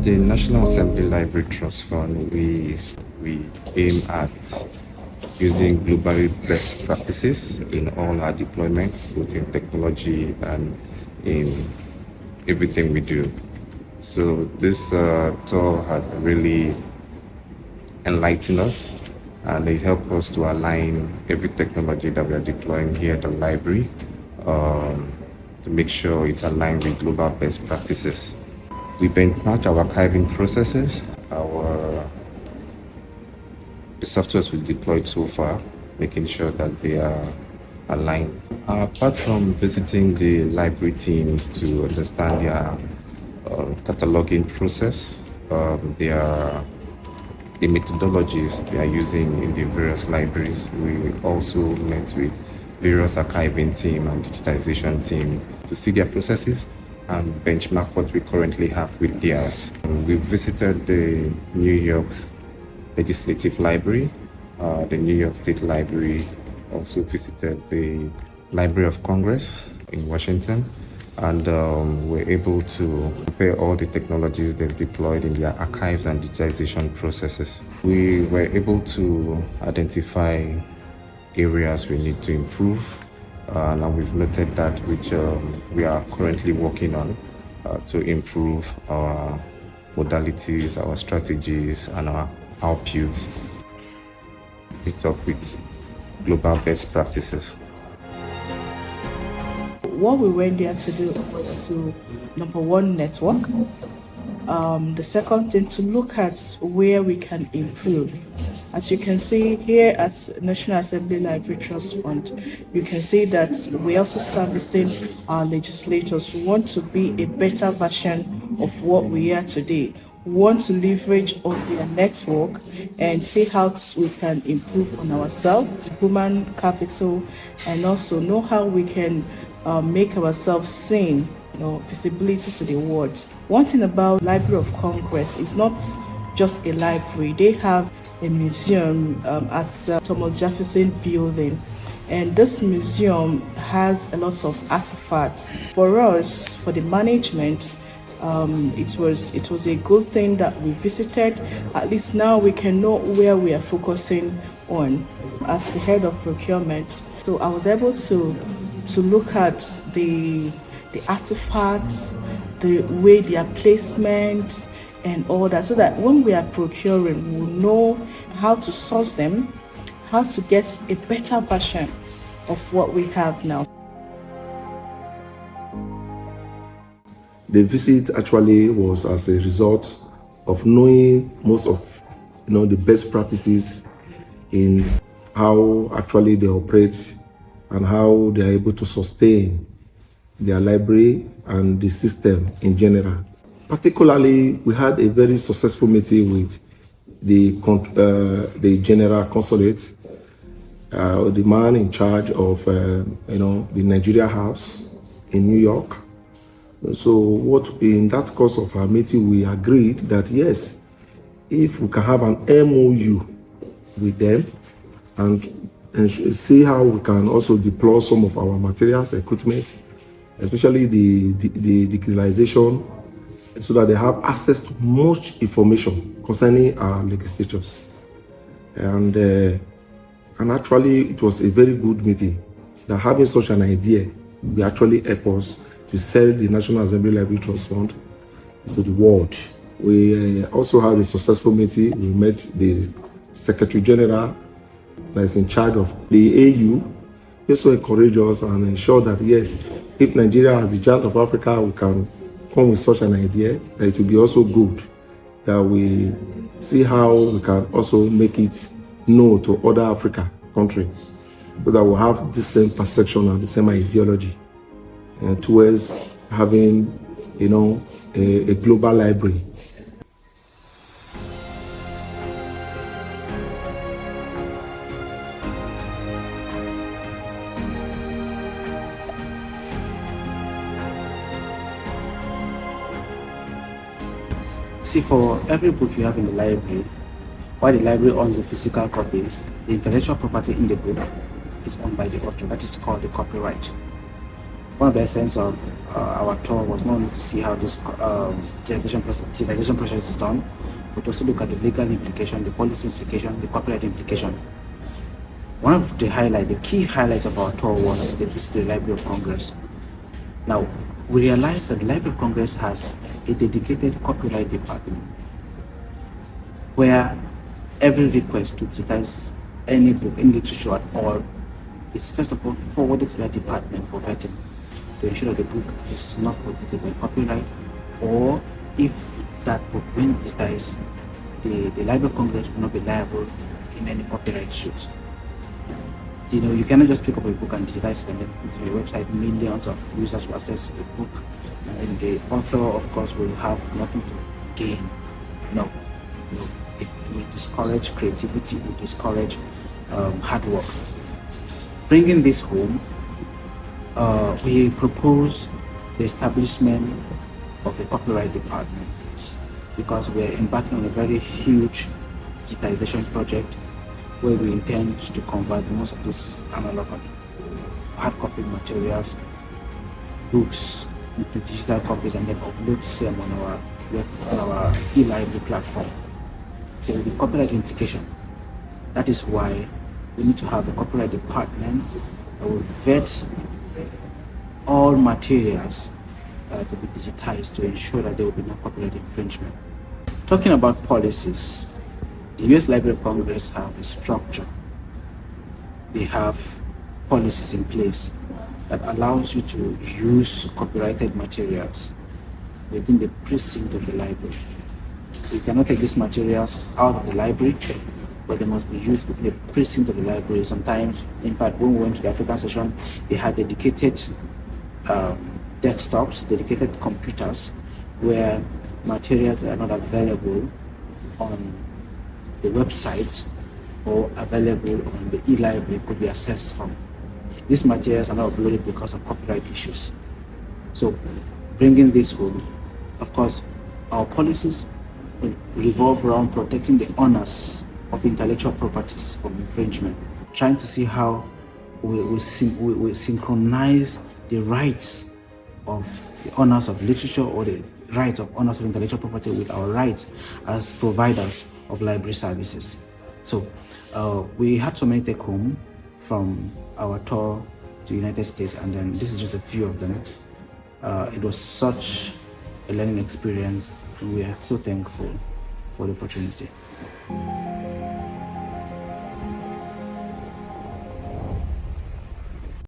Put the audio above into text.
The National Assembly Library Trust Fund, we aim at using globally best practices in all our deployments, both in technology and in everything we do. So this tour had really enlightened us, and it helped us to align every technology that we are deploying here at the library to make sure it's aligned with global best practices. We benchmark our archiving processes, the softwares we've deployed so far, making sure that they are aligned. Apart from visiting the library teams to understand their cataloging process, the methodologies they are using in the various libraries, we also met with various archiving team and digitization team to see their processes and benchmark what we currently have with theirs. We visited the New York Legislative Library, the New York State Library, also visited the Library of Congress in Washington, and we're able to compare all the technologies they've deployed in their archives and digitization processes. We were able to identify areas we need to improve, and we've noted that, which we are currently working on to improve our modalities, our strategies, and our outputs. Meet up with global best practices. What we went there to do was to, number one, network. The second thing, to look at where we can improve. As you can see here at National Assembly Library Trust Fund, you can see that we're also servicing our legislators who want to be a better version of what we are today. We want to leverage on their network and see how we can improve on ourselves, human capital, and also know how we can make ourselves seen, visibility to the world. One thing about Library of Congress is not just a library. They have a museum at Thomas Jefferson Building, and this museum has a lot of artifacts. For us, for the management, it was a good thing that we visited. At least now we can know where we are focusing on as the head of procurement. So I was able to look at the artifacts, the way they are placement and all that, so that when we are procuring, we'll know how to source them, how to get a better version of what we have now. The visit actually was as a result of knowing most of the best practices in how actually they operate and how they are able to sustain their library and the system in general. Particularly, we had a very successful meeting with the General Consulate, the man in charge of the Nigeria House in New York. So what in that course of our meeting, we agreed that yes, if we can have an MOU with them and see how we can also deploy some of our materials, equipment, especially the digitalization, so that they have access to much information concerning our legislatures. And actually, it was a very good meeting. That having such an idea will actually help us to sell the National Assembly Library Trust Fund to the world. We also had a successful meeting. We met the Secretary General that is in charge of the AU. He also encouraged us and ensured that yes, if Nigeria as the giant of Africa, we can come with such an idea, that it will be also good that we see how we can also make it known to other Africa countries, so that we have the same perception and the same ideology towards having, a global library. See, for every book you have in the library, while the library owns a physical copy, the intellectual property in the book is owned by the author. That is called the copyright. One of the essence of our tour was not only to see how this digitization process is done, but also look at the legal implication, the policy implication, the copyright implication. One of the key highlights of our tour was the visit to the Library of Congress. Now, we realized that the Library of Congress has a dedicated copyright department where every request to digitize any book, any literature at all, is first of all forwarded to that department for vetting to ensure that the book is not protected by copyright, or if that book when digitized, the Library of Congress will not be liable in any copyright suit. You know, you cannot just pick up a book and digitize it and then put it on your website. Millions of users will access the book, and then the author, of course, will have nothing to gain. No. It will discourage creativity, it will discourage hard work. Bringing this home, we propose the establishment of a copyright department because we are embarking on a very huge digitization project where we intend to convert most of these analog hard copy materials, books, into digital copies and then upload them on our e-library platform. There will be copyright implication. That is why we need to have a copyright department that will vet all materials that are to be digitized to ensure that there will be no copyright infringement. Talking about policies, the US Library of Congress have a structure. They have policies in place that allows you to use copyrighted materials within the precinct of the library. You cannot take these materials out of the library, but they must be used within the precinct of the library. Sometimes, in fact, when we went to the African session, they had dedicated desktops, dedicated computers, where materials that are not available on the website or available on the e-library could be accessed from. These materials are not uploaded because of copyright issues. So, bringing this home, of course, our policies will revolve around protecting the owners of intellectual properties from infringement, trying to see how we synchronize the rights of the owners of literature or the rights of owners of intellectual property with our rights as providers of library services. So we had so many take home from our tour to the United States, and then this is just a few of them. It was such a learning experience, and we are so thankful for the opportunity.